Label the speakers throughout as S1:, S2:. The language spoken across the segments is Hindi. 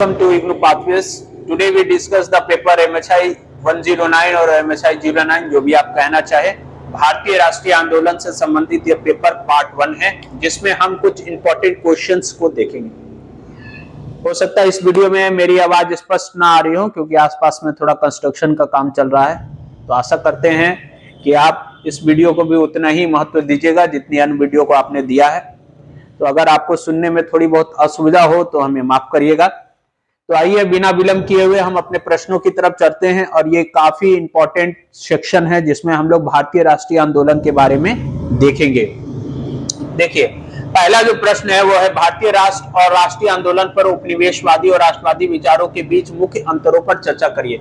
S1: Welcome to IGNOU Pathways. Today we discuss the paper MHI 109 और MHI 09 जो भी आप कहना चाहे। भारतीय राष्ट्रीय आंदोलन से संबंधित यह पेपर पार्ट 1 है जिसमें हम कुछ इंपॉर्टेंट क्वेश्चंस को देखेंगे। हो सकता है इस वीडियो में मेरी आवाज स्पष्ट ना आ रही हो क्योंकि आसपास में थोड़ा कंस्ट्रक्शन का काम चल रहा है, तो आशा करते हैं कि आप इस वीडियो को भी उतना ही महत्व दीजिएगा जितनी अन्य वीडियो को आपने दिया है। तो अगर आपको सुनने में थोड़ी बहुत असुविधा हो तो हमें माफ करिएगा। तो आइए बिना विलंब किए हुए हम अपने प्रश्नों की तरफ चलते हैं और ये काफी इंपॉर्टेंट सेक्शन है जिसमें हम लोग भारतीय राष्ट्रीय आंदोलन के बारे में देखेंगे। देखिए, पहला जो प्रश्न है वो है भारतीय राष्ट्र और राष्ट्रीय आंदोलन पर उपनिवेशवादी और राष्ट्रवादी विचारों के बीच मुख्य अंतरों पर चर्चा करिए।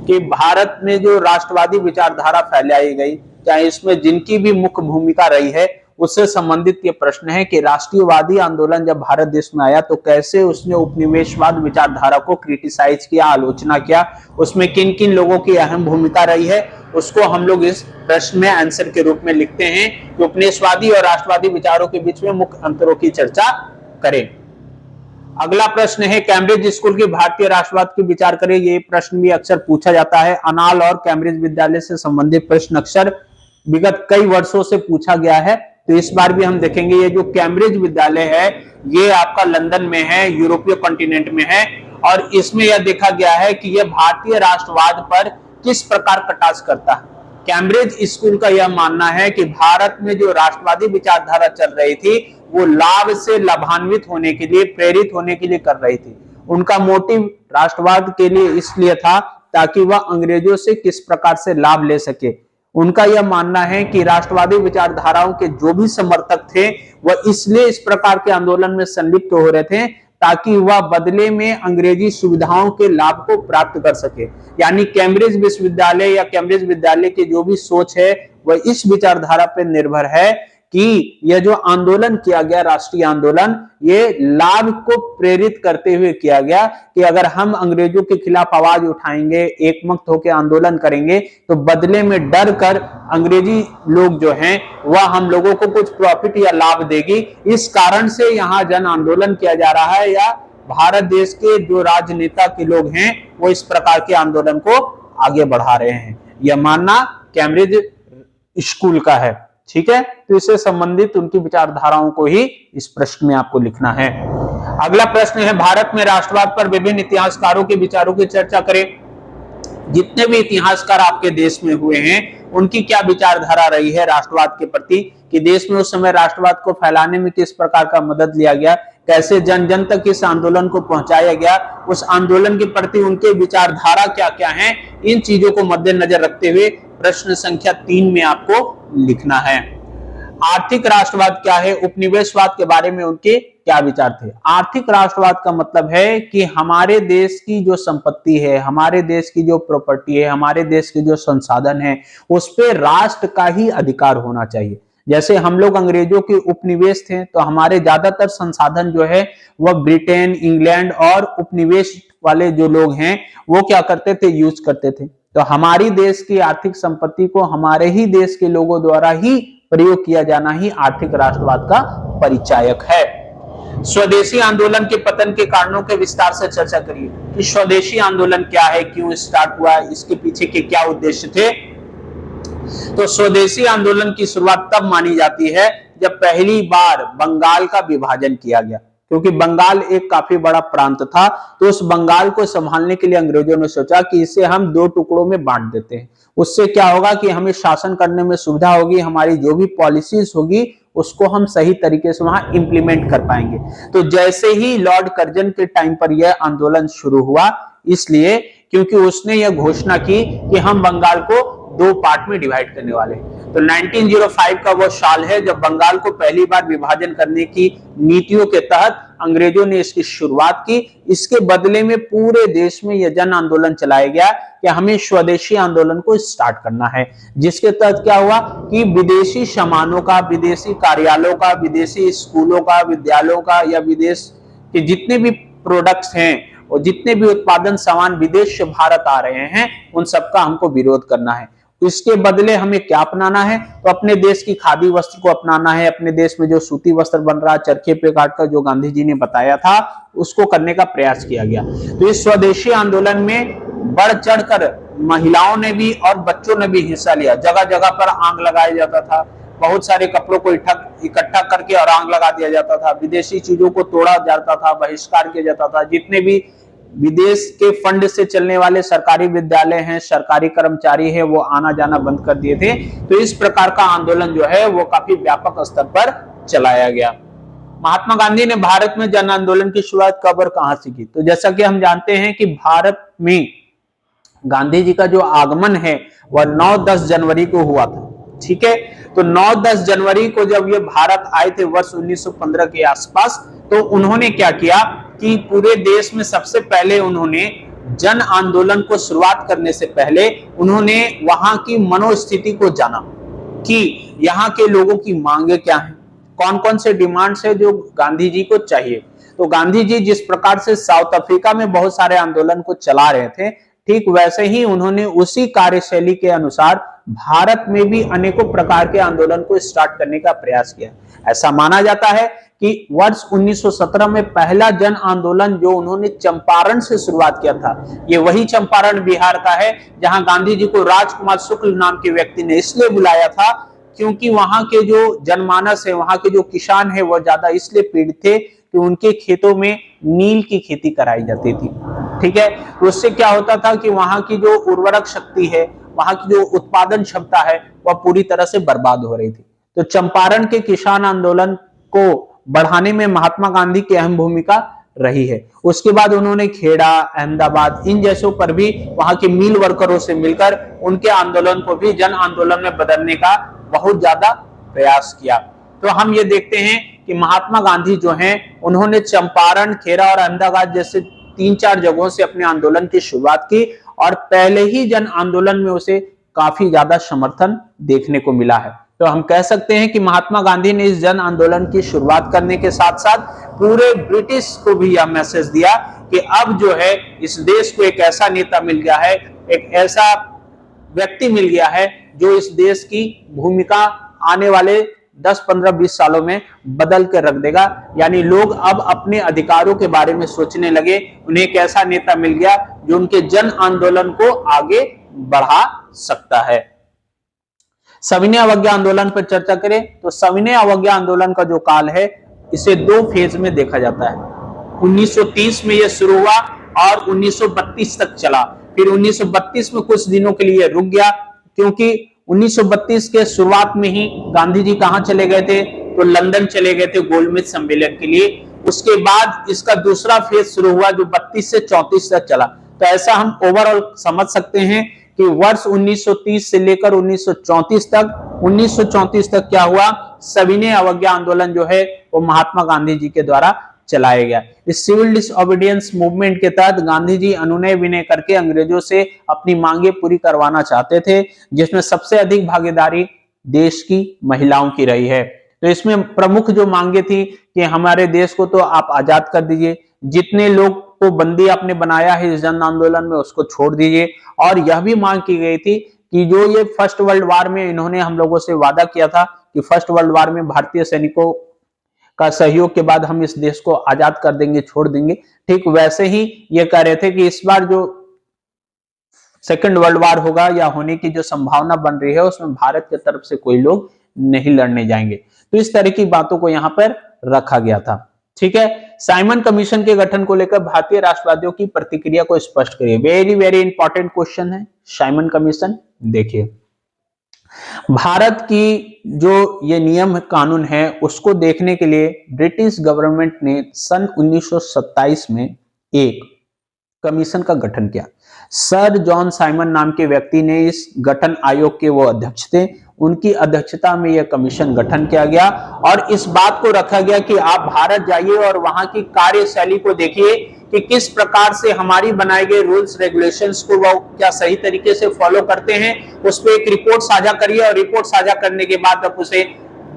S1: कि भारत में जो राष्ट्रवादी विचारधारा फैलाई गई, चाहे इसमें जिनकी भी मुख्य भूमिका रही है, उससे संबंधित ये प्रश्न है कि राष्ट्रीयवादी आंदोलन जब भारत देश में आया तो कैसे उसने उपनिवेशवाद विचारधारा को क्रिटिसाइज किया, आलोचना किया, उसमें किन किन लोगों की अहम भूमिका रही है, उसको हम लोग इस प्रश्न में आंसर के रूप में लिखते हैं कि उपनिवेशवादी और राष्ट्रवादी विचारों के बीच में मुख्य अंतरों की चर्चा करें। अगला प्रश्न है कैम्ब्रिज स्कूल की भारतीय राष्ट्रवाद की विचार करें। ये प्रश्न भी अक्सर पूछा जाता है। अनाल और कैम्ब्रिज विद्यालय से संबंधित प्रश्न अक्सर विगत कई वर्षों से पूछा गया है, तो इस बार भी हम देखेंगे। ये जो कैम्ब्रिज विद्यालय है ये आपका लंदन में है, यूरोपीय कॉन्टिनेंट में है, और इसमें यह देखा गया है कि यह भारतीय राष्ट्रवाद पर किस प्रकार कटाक्ष करता है। कैम्ब्रिज स्कूल का यह मानना है कि भारत में जो राष्ट्रवादी विचारधारा चल रही थी वो लाभ से लाभान्वित होने के लिए, प्रेरित होने के लिए कर रही थी। उनका मोटिव राष्ट्रवाद के लिए इसलिए था ताकि वह अंग्रेजों से किस प्रकार से लाभ ले सके। उनका यह मानना है कि राष्ट्रवादी विचारधाराओं के जो भी समर्थक थे वह इसलिए इस प्रकार के आंदोलन में संलिप्त हो रहे थे ताकि वह बदले में अंग्रेजी सुविधाओं के लाभ को प्राप्त कर सके। यानी कैम्ब्रिज विश्वविद्यालय या कैम्ब्रिज विद्यालय की जो भी सोच है वह इस विचारधारा पर निर्भर है कि यह जो आंदोलन किया गया, राष्ट्रीय आंदोलन, ये लाभ को प्रेरित करते हुए किया गया कि अगर हम अंग्रेजों के खिलाफ आवाज उठाएंगे, एकमत होकर आंदोलन करेंगे तो बदले में डर कर अंग्रेजी लोग जो हैं वह हम लोगों को कुछ प्रॉफिट या लाभ देगी। इस कारण से यहाँ जन आंदोलन किया जा रहा है, या भारत देश के जो राजनेता के लोग हैं वो इस प्रकार के आंदोलन को आगे बढ़ा रहे हैं। यह मानना कैम्ब्रिज स्कूल का है। ठीक है, तो इससे संबंधित उनकी विचारधाराओं को ही इस प्रश्न में आपको लिखना है। अगला प्रश्न है भारत में राष्ट्रवाद पर विभिन्न इतिहासकारों के विचारों की चर्चा करें। जितने भी इतिहासकार आपके देश में हुए हैं उनकी क्या विचारधारा रही है राष्ट्रवाद के प्रति, कि देश में उस समय राष्ट्रवाद को फैलाने में किस प्रकार का मदद लिया गया, कैसे जन जन तक इस आंदोलन को पहुंचाया गया, उस आंदोलन के प्रति उनके विचारधारा क्या क्या है, इन चीजों को मद्देनजर रखते हुए प्रश्न संख्या 3 में आपको लिखना है। आर्थिक राष्ट्रवाद क्या है, उपनिवेशवाद के बारे में उनके क्या विचार थे। आर्थिक राष्ट्रवाद का मतलब है कि हमारे देश की जो संपत्ति है, हमारे देश की जो प्रॉपर्टी है, हमारे देश के जो संसाधन है, उस पे राष्ट्र का ही अधिकार होना चाहिए। जैसे हम लोग अंग्रेजों के उपनिवेश थे तो हमारे ज्यादातर संसाधन जो है वह ब्रिटेन, इंग्लैंड और उपनिवेश वाले जो लोग हैं वो क्या करते थे, यूज करते थे। तो हमारी देश की आर्थिक संपत्ति को हमारे ही देश के लोगों द्वारा ही प्रयोग किया जाना ही आर्थिक राष्ट्रवाद का परिचायक है। स्वदेशी आंदोलन के पतन के कारणों के विस्तार से चर्चा करिए कि स्वदेशी आंदोलन क्या है, क्यों स्टार्ट हुआ, इसके पीछे के क्या उद्देश्य थे। तो स्वदेशी आंदोलन की शुरुआत तब मानी जाती है जब पहली बार बंगाल का विभाजन किया गया, क्योंकि बंगाल एक काफी बड़ा प्रांत था। तो उस बंगाल को संभालने के लिए अंग्रेजों ने सोचा कि इसे हम 2 टुकड़ों में बांट देते हैं। उससे क्या होगा कि हमें शासन करने में सुविधा होगी, हमारी जो भी पॉलिसीज होगी उसको हम सही तरीके से वहां इंप्लीमेंट कर पाएंगे। तो जैसे ही लॉर्ड कर्जन के टाइम पर यह आंदोलन शुरू हुआ, इसलिए क्योंकि उसने यह घोषणा की कि हम बंगाल को 2 पार्ट में डिवाइड करने वाले हैं। तो 1905 का वो साल है जब बंगाल को पहली बार विभाजन करने की नीतियों के तहत अंग्रेजों ने इसकी शुरुआत की। इसके बदले में पूरे देश में यह जन आंदोलन चलाया गया कि हमें स्वदेशी आंदोलन को स्टार्ट करना है, जिसके तहत क्या हुआ कि विदेशी सामानों का, विदेशी कार्यालयों का, विदेशी स्कूलों का, विद्यालयों का, या विदेश के जितने भी प्रोडक्ट्स हैं और जितने भी उत्पादन सामान विदेश से भारत आ रहे हैं उन सबका हमको विरोध करना है। इसके बदले हमें क्या अपनाना है, तो अपने देश की खादी वस्त्र को अपनाना है। अपने देश में जो सूती वस्त्र बन रहा है चरखे पे काटकर, जो गांधी जी ने बताया था, उसको करने का प्रयास किया गया। तो इस स्वदेशी आंदोलन में बढ़ चढ़कर महिलाओं ने भी और बच्चों ने भी हिस्सा लिया। जगह जगह पर आग लगाया जाता था, बहुत सारे कपड़ों को इकट्ठा करके और आग लगा दिया जाता था, विदेशी चीजों को तोड़ा जाता था, बहिष्कार किया जाता था। जितने भी विदेश के फंड से चलने वाले सरकारी विद्यालय हैं, सरकारी कर्मचारी हैं, वो आना जाना बंद कर दिए थे। तो इस प्रकार का आंदोलन जो है वो काफी व्यापक स्तर पर चलाया गया। महात्मा गांधी ने भारत में जन आंदोलन की शुरुआत कब और कहां से की? तो जैसा कि हम जानते हैं कि भारत में गांधी जी का जो आगमन है वह 9-10 जनवरी को हुआ था। ठीक है, तो 9-10 जनवरी को जब ये भारत आए थे वर्ष 1915 के आसपास, तो उन्होंने क्या किया कि पूरे देश में सबसे पहले उन्होंने जन आंदोलन को शुरुआत करने से पहले उन्होंने वहां की मनोस्थिति को जाना कि यहाँ के लोगों की मांगे क्या हैं, कौन कौन से डिमांड्स है जो गांधी जी को चाहिए। तो गांधी जी जिस प्रकार से साउथ अफ्रीका में बहुत सारे आंदोलन को चला रहे थे, ठीक वैसे ही उन्होंने उसी कार्यशैली के अनुसार भारत में भी अनेकों प्रकार के आंदोलन को स्टार्ट करने का प्रयास किया। ऐसा माना जाता है कि वर्ष 1917 में पहला जन आंदोलन जो उन्होंने चंपारण से शुरुआत किया था, ये वही चंपारण बिहार का है जहां गांधी जी को राजकुमार शुक्ल नाम के व्यक्ति ने इसलिए बुलाया था क्योंकि वहां के जो जनमानस है, वहां के जो किसान है, वो ज्यादा इसलिए पीड़ित थे कि उनके खेतों में नील की खेती कराई जाती थी। ठीक है, तो उससे क्या होता था कि वहां की जो उर्वरक शक्ति है, वहां की जो उत्पादन क्षमता है, वह पूरी तरह से बर्बाद हो रही थी। तो चंपारण के किसान आंदोलन को बढ़ाने में महात्मा गांधी की अहम भूमिका रही है। उसके बाद उन्होंने खेड़ा, अहमदाबाद, इन जैसों पर भी वहां के मिल वर्करों से मिलकर उनके आंदोलन को भी जन आंदोलन में बदलने का बहुत ज्यादा प्रयास किया। तो हम ये देखते हैं कि महात्मा गांधी जो हैं, उन्होंने चंपारण, खेड़ा और अहमदाबाद जैसे 3-4 जगहों से अपने आंदोलन की शुरुआत की और पहले ही जन आंदोलन में उसे काफी ज्यादा समर्थन देखने को मिला है। तो हम कह सकते हैं कि महात्मा गांधी ने इस जन आंदोलन की शुरुआत करने के साथ साथ पूरे ब्रिटिश को भी यह मैसेज दिया कि अब जो है इस देश को एक ऐसा नेता मिल गया है, एक ऐसा व्यक्ति मिल गया है जो इस देश की भूमिका आने वाले 10, 15, 20 सालों में बदल कर रख देगा। यानी लोग अब अपने अधिकारों के बारे में सोचने लगे। उन्हें एक ऐसा नेता मिल गया जो उनके जन आंदोलन को आगे बढ़ा सकता है। सविनय अवज्ञा आंदोलन पर चर्चा करें तो सविनय अवज्ञा आंदोलन का जो काल है, इसे 2 फेज में देखा जाता है। 1930 में यह शुरू हुआ और 1932 तक चला। फिर 1932 में कुछ दिनों के लिए रुक गया क्योंकि 1932 के शुरुआत में ही गांधी जी कहां चले गए थे, तो लंदन चले गए थे गोलमेज सम्मेलन के लिए। उसके बाद इसका दूसरा फेज शुरू हुआ जो 32 से 34 तक चला। तो ऐसा हम ओवरऑल समझ सकते हैं कि वर्ष 1930 से लेकर 1934 तक क्या हुआ, सविनय अवज्ञा आंदोलन जो है वो महात्मा गांधी जी के द्वारा चलाया गया। इस सिविल डिसओबीडियंस मूवमेंट के तहत गांधी जी अनुनय विनय करके अंग्रेजों से अपनी मांगे पूरी करवाना चाहते थे, जिसमें सबसे अधिक भागीदारी देश की महिलाओं की रही है। तो इसमें प्रमुख जो मांगे थी कि हमारे देश को तो आप आजाद कर दीजिए, जितने लोग को बंदी आपने बनाया है इस जन आंदोलन में उसको छोड़ दीजिए, और यह भी मांग की गई थी कि जो ये फर्स्ट वर्ल्ड वार में इन्होंने हम लोगों से वादा किया था कि फर्स्ट वर्ल्ड वार में भारतीय सैनिकों का सहयोग के बाद हम इस देश को आजाद कर देंगे, छोड़ देंगे, ठीक वैसे ही ये कह रहे थे कि इस बार जो सेकंड वर्ल्ड वार होगा या होने की जो संभावना बन रही है उसमें भारत की तरफ से कोई लोग नहीं लड़ने जाएंगे। तो इस तरह की बातों को यहां पर रखा गया था। ठीक है, साइमन कमीशन के गठन को लेकर भारतीय राष्ट्रवादियों की प्रतिक्रिया को स्पष्ट करिए। वेरी वेरी इंपॉर्टेंट क्वेश्चन है साइमन कमीशन। देखिए, भारत की जो ये नियम कानून है उसको देखने के लिए ब्रिटिश गवर्नमेंट ने सन 1927 में एक कमीशन का गठन किया। सर जॉन साइमन नाम के व्यक्ति ने इस गठन आयोग के वो अध्यक्ष थे, उनकी अध्यक्षता में यह कमीशन गठन किया गया और इस बात को रखा गया कि आप भारत जाइए और वहां की कार्यशैली को देखिए कि किस प्रकार से हमारी बनाए गए रूल्स रेगुलेशंस को वो क्या सही तरीके से फॉलो करते हैं। उस पर एक रिपोर्ट साझा करिए और रिपोर्ट साझा करने के बाद आप उसे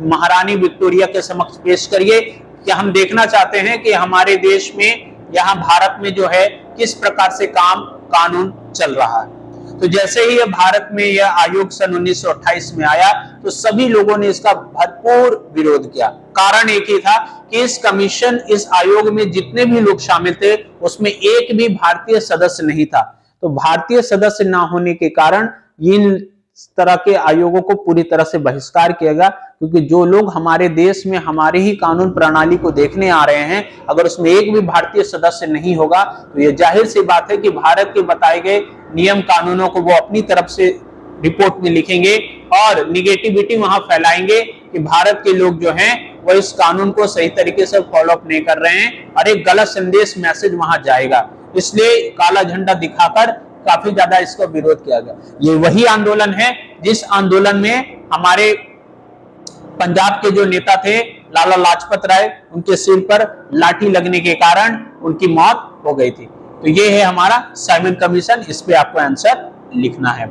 S1: महारानी विक्टोरिया के समक्ष पेश करिए कि हम देखना चाहते हैं कि हमारे देश में, यहाँ भारत में जो है किस प्रकार से काम कानून चल रहा है। तो जैसे ही ये भारत में यह आयोग सन 1928 में आया तो सभी लोगों ने इसका भरपूर विरोध किया। कारण एक ही था कि इस आयोग में जितने भी लोग शामिल थे उसमें एक भी भारतीय सदस्य नहीं था। तो भारतीय सदस्य ना होने के कारण इन तरह के आयोगों को पूरी तरह से बहिष्कार किया गया, क्योंकि जो लोग हमारे देश में हमारे ही कानून प्रणाली को देखने आ रहे हैं, अगर उसमें एक भी भारतीय सदस्य नहीं होगा तो यह जाहिर सी बात है कि भारत के बताए गए नियम कानूनों को वो अपनी तरफ से रिपोर्ट में लिखेंगे और निगेटिविटी वहां फैलाएंगे कि भारत के लोग जो हैं वो इस कानून को सही तरीके से फॉलो अप नहीं कर रहे हैं और एक गलत संदेश मैसेज वहां जाएगा। इसलिए काला झंडा दिखाकर काफी ज्यादा इसका विरोध किया गया। ये वही आंदोलन है जिस आंदोलन में हमारे पंजाब के जो नेता थे लाला लाजपत राय, उनके सिर पर लाठी लगने के कारण उनकी मौत हो गई थी। तो ये है हमारा साइमन कमीशन, इस पे आपको आंसर लिखना है।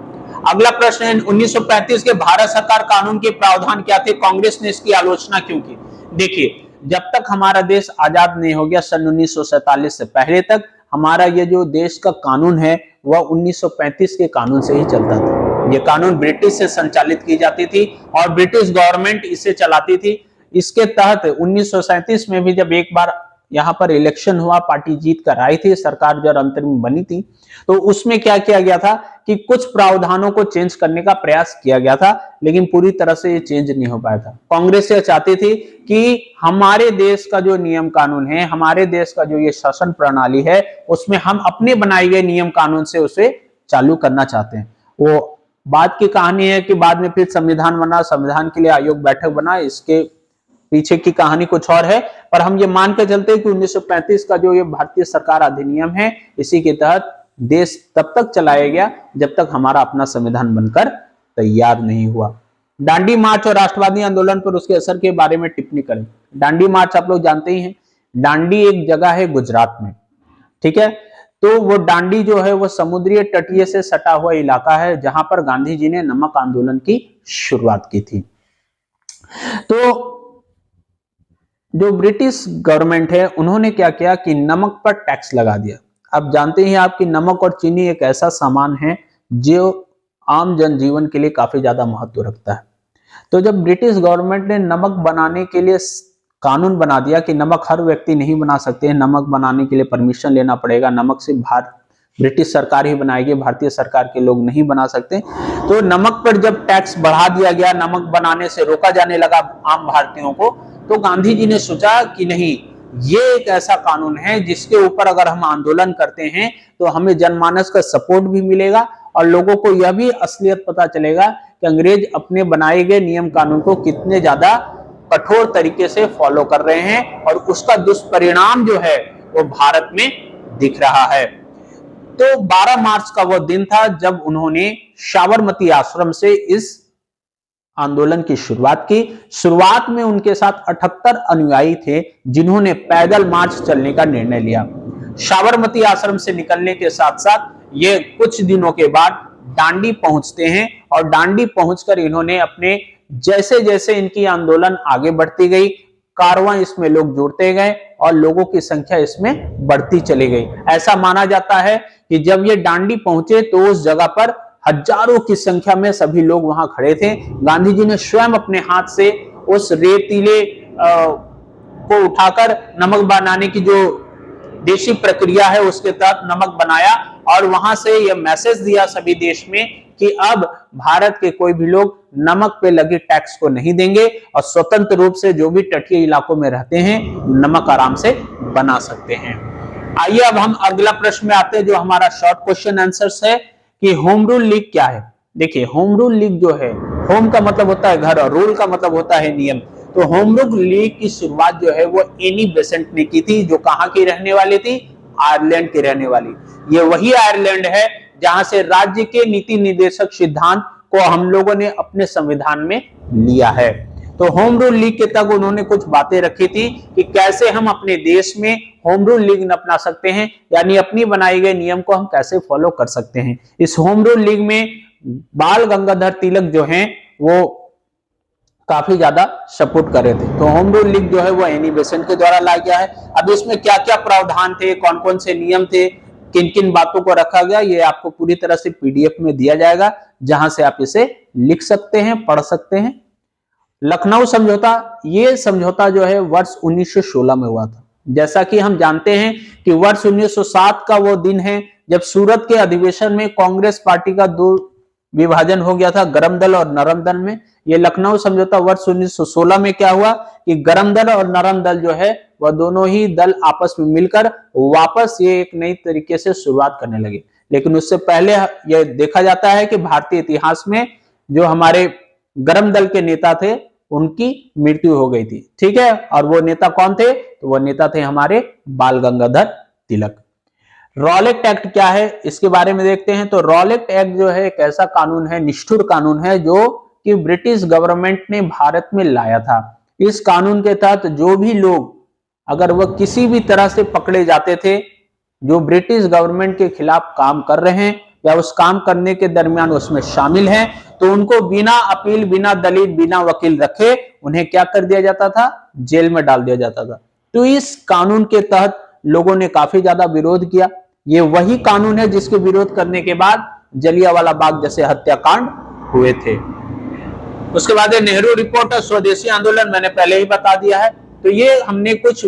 S1: अगला प्रश्न है 1935 के भारत सरकार कानून के प्रावधान क्या थे, कांग्रेस ने इसकी आलोचना क्यों की। देखिए, जब तक हमारा देश आजाद नहीं हो गया सन 1947 से पहले तक हमारा ये जो देश का कानून है वह 1935 के कानून से ही चलता था। ये कानून ब्रिटिश से संचालित की जाती थी और ब्रिटिश गवर्नमेंट इसे चलाती थी। इसके तहत 1937 में भी जब एक बार यहाँ पर इलेक्शन हुआ, पार्टी जीत कर आई थी, सरकार जो अंतरिम बनी थी, तो उसमें क्या किया गया था कि कुछ प्रावधानों को चेंज करने का प्रयास किया गया था, लेकिन पूरी तरह से ये चेंज नहीं हो पाया था। कांग्रेस ये चाहती थी कि हमारे देश का जो नियम कानून है, हमारे देश का जो ये शासन प्रणाली है, उसमें हम अपने बनाए गए नियम कानून से उसे चालू करना चाहते हैं। वो बात की कहानी है कि बाद में फिर संविधान बना, संविधान के लिए आयोग बैठक बना, इसके पीछे की कहानी कुछ और है, पर हम ये मान के चलते हैं कि 1935 का जो ये भारतीय सरकार अधिनियम है, इसी के तहत देश तब तक चलाया गया जब तक हमारा अपना संविधान बनकर तैयार नहीं हुआ। दांडी मार्च और राष्ट्रवादी आंदोलन पर उसके असर के बारे में टिप्पणी करें। दांडी मार्च आप लोग जानते ही हैं, दांडी एक जगह है गुजरात में, ठीक है। तो वो दांडी जो है वो समुद्रीय तटीय से सटा हुआ इलाका है जहां पर गांधी जी ने नमक आंदोलन की शुरुआत की थी। तो जो ब्रिटिश गवर्नमेंट है उन्होंने क्या किया कि नमक पर टैक्स लगा दिया। आप जानते हैं आपकी नमक और चीनी एक ऐसा सामान है जो आम जनजीवन के लिए काफी ज्यादा महत्व रखता है। तो जब ब्रिटिश गवर्नमेंट ने नमक बनाने के लिए कानून बना दिया कि नमक हर व्यक्ति नहीं बना सकते हैं, नमक बनाने के लिए परमिशन लेना पड़ेगा, नमक सिर्फ ब्रिटिश सरकार ही बनाएगी, भारतीय सरकार के लोग नहीं बना सकते। तो नमक पर जब टैक्स बढ़ा दिया गया, नमक बनाने से रोका जाने लगा आम भारतीयों को, तो गांधी जी ने सोचा कि नहीं, ये एक ऐसा कानून है जिसके ऊपर अगर हम आंदोलन करते हैं तो हमें जनमानस का सपोर्ट भी मिलेगा और लोगों को यह भी असलियत पता चलेगा कि अंग्रेज अपने बनाए गए नियम कानून को कितने ज्यादा कठोर तरीके से फॉलो कर रहे हैं और उसका दुष्परिणाम जो है वो भारत में दिख रहा है। तो 12 मार्च का वो दिन था जब उन्होंने साबरमती आश्रम से इस आंदोलन की शुरुआत की। शुरुआत में उनके साथ 78 अनुयायी थे जिन्होंने पैदल मार्च चलने का निर्णय लिया। साबरमती आश्रम से निकलने के साथ साथ ये कुछ दिनों के बाद दांडी पहुंचते हैं और दांडी पहुंचकर इन्होंने अपने जैसे जैसे इनकी आंदोलन आगे बढ़ती गई, कारवां इसमें लोग जुड़ते गए और लोगों की संख्या इसमें बढ़ती चली गई। ऐसा माना जाता है कि जब ये दांडी पहुंचे तो उस जगह पर हजारों की संख्या में सभी लोग वहां खड़े थे। गांधी जी ने स्वयं अपने हाथ से उस रेतीले को उठाकर नमक बनाने की जो देशी प्रक्रिया है उसके तहत नमक बनाया और वहां से यह मैसेज दिया सभी देश में कि अब भारत के कोई भी लोग नमक पे लगे टैक्स को नहीं देंगे और स्वतंत्र रूप से जो भी तटीय इलाकों में रहते हैं नमक आराम से बना सकते हैं। आइए अब हम अगला प्रश्न में आते हैं जो हमारा शॉर्ट क्वेश्चन आंसर्स है कि होम रूल लीग क्या है। देखिए, होम रूल लीग जो है, होम का मतलब होता है घर और रूल का मतलब होता है नियम। तो होम रूल लीग की शुरुआत जो है वो एनी बेसेंट ने की थी, जो कहां की रहने वाली थी, आयरलैंड की रहने वाली। ये वही आयरलैंड है जहां से राज्य के नीति निर्देशक सिद्धांत को हम लोगों ने अपने संविधान में लिया है। तो होम रूल लीग के तक उन्होंने कुछ बातें रखी थी कि कैसे हम अपने देश में होम रूल लीग अपना सकते हैं, यानी अपनी बनाई गए नियम को हम कैसे फॉलो कर सकते हैं। इस होम रूल लीग में बाल गंगाधर तिलक जो हैं वो काफी ज्यादा सपोर्ट कर रहे थे। तो होम रूल लीग जो है वो एनी बेसेंट के द्वारा लाया गया है। अब इसमें क्या क्या प्रावधान थे, कौन कौन से नियम थे, किन किन बातों को रखा गया ये आपको पूरी तरह से पीडीएफ में दिया जाएगा, जहां से आप इसे लिख सकते हैं, पढ़ सकते हैं। लखनऊ समझौता, ये समझौता जो है वर्ष 1916 में हुआ था। जैसा कि हम जानते हैं कि वर्ष 1907 का वो दिन है जब सूरत के अधिवेशन में कांग्रेस पार्टी का दो विभाजन हो गया था, गरम दल और नरम दल में। ये लखनऊ समझौता वर्ष 1916 में क्या हुआ कि गरम दल और नरम दल जो है वह दोनों ही दल आपस में मिलकर वापस ये एक नई तरीके से शुरुआत करने लगे। लेकिन उससे पहले यह देखा जाता है कि भारतीय इतिहास में जो हमारे गरम दल के नेता थे उनकी मृत्यु हो गई थी, ठीक है। और वो नेता कौन थे? तो वो नेता थे हमारे बाल गंगाधर तिलक। रॉलेट एक्ट क्या है इसके बारे में देखते हैं। तो रॉलेट एक्ट जो है एक ऐसा कानून है, निष्ठुर कानून है, जो कि ब्रिटिश गवर्नमेंट ने भारत में लाया था। इस कानून के तहत जो भी लोग अगर वह किसी भी तरह से पकड़े जाते थे जो ब्रिटिश गवर्नमेंट के खिलाफ काम कर रहे हैं या उस काम करने के दरमियान उसमें शामिल हैं, तो उनको बिना अपील, बिना दलील, बिना वकील रखे उन्हें क्या कर दिया जाता था? जेल में डाल दिया जाता था। तो इस कानून के तहत लोगों ने काफी ज्यादा विरोध किया। ये वही कानून है जिसके विरोध करने के बाद जलियांवाला बाग जैसे हत्याकांड हुए थे। उसके बाद नेहरू रिपोर्ट और स्वदेशी आंदोलन मैंने पहले ही बता दिया है। तो ये हमने कुछ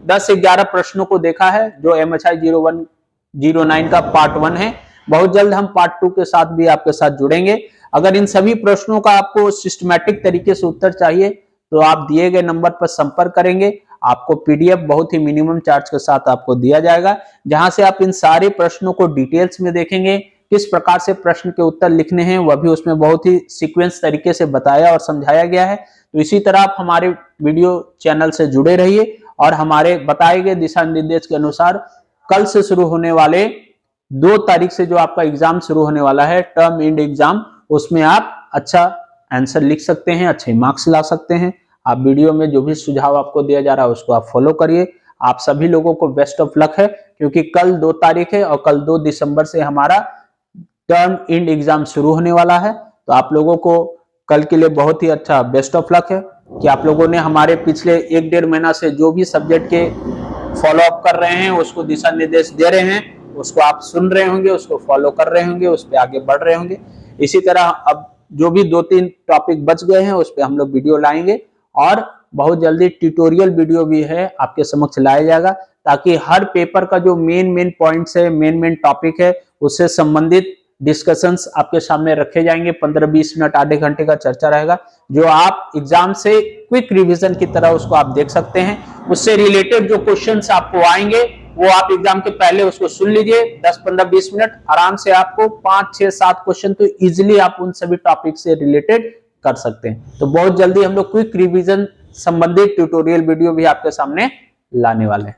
S1: 10 से 11 प्रश्नों को देखा है जो MHI 0109 का पार्ट 1 है। बहुत जल्द हम पार्ट 2 के साथ भी आपके साथ जुड़ेंगे। अगर इन सभी प्रश्नों का आपको सिस्टमैटिक तरीके से उत्तर चाहिए तो आप दिए गए नंबर पर संपर्क करेंगे। आपको पीडीएफ बहुत ही मिनिमम चार्ज के साथ आपको दिया जाएगा, जहां से आप इन सारे प्रश्नों को डिटेल्स में देखेंगे। किस प्रकार से प्रश्न के उत्तर लिखने हैं वह भी उसमें बहुत ही सीक्वेंस तरीके से बताया और समझाया गया है। तो इसी तरह आप हमारे वीडियो चैनल से जुड़े रहिए और हमारे बताए गए दिशा निर्देश के अनुसार कल से शुरू होने वाले 2 तारीख से जो आपका एग्जाम शुरू होने वाला है, टर्म एंड एग्जाम, उसमें आप अच्छा आंसर लिख सकते हैं, अच्छे मार्क्स ला सकते हैं। आप वीडियो में जो भी सुझाव आपको दिया जा रहा है उसको आप फॉलो करिए। आप सभी लोगों को बेस्ट ऑफ लक है, क्योंकि कल 2 तारीख है और कल 2 दिसंबर से हमारा टर्म एंड एग्जाम शुरू होने वाला है। तो आप लोगों को कल के लिए बहुत ही अच्छा बेस्ट ऑफ लक है कि आप लोगों ने हमारे पिछले 1-1.5 महीना से जो भी सब्जेक्ट के फॉलो अप कर रहे हैं, उसको दिशा निर्देश दे रहे हैं, उसको आप सुन रहे होंगे, उसको फॉलो कर रहे होंगे, उस पर आगे बढ़ रहे होंगे। इसी तरह अब जो भी 2-3 टॉपिक बच गए हैं उस पर हम लोग वीडियो लाएंगे और बहुत जल्दी ट्यूटोरियल वीडियो भी है आपके समक्ष लाया जाएगा, ताकि हर पेपर का जो मेन पॉइंट्स है, मेन टॉपिक है, उससे संबंधित डिस्कशंस आपके सामने रखे जाएंगे। 15-20 मिनट, आधे घंटे का चर्चा रहेगा, जो आप एग्जाम से क्विक रिवीजन की तरह उसको आप देख सकते हैं। उससे रिलेटेड जो क्वेश्चंस आपको आएंगे वो आप एग्जाम के पहले उसको सुन लीजिए। 10-15-20 मिनट आराम से आपको 5-6-7 क्वेश्चन तो इजिली आप उन सभी टॉपिक से रिलेटेड कर सकते हैं। तो बहुत जल्दी हम लोग क्विक रिवीजन संबंधित ट्यूटोरियल वीडियो भी आपके सामने लाने वाले हैं।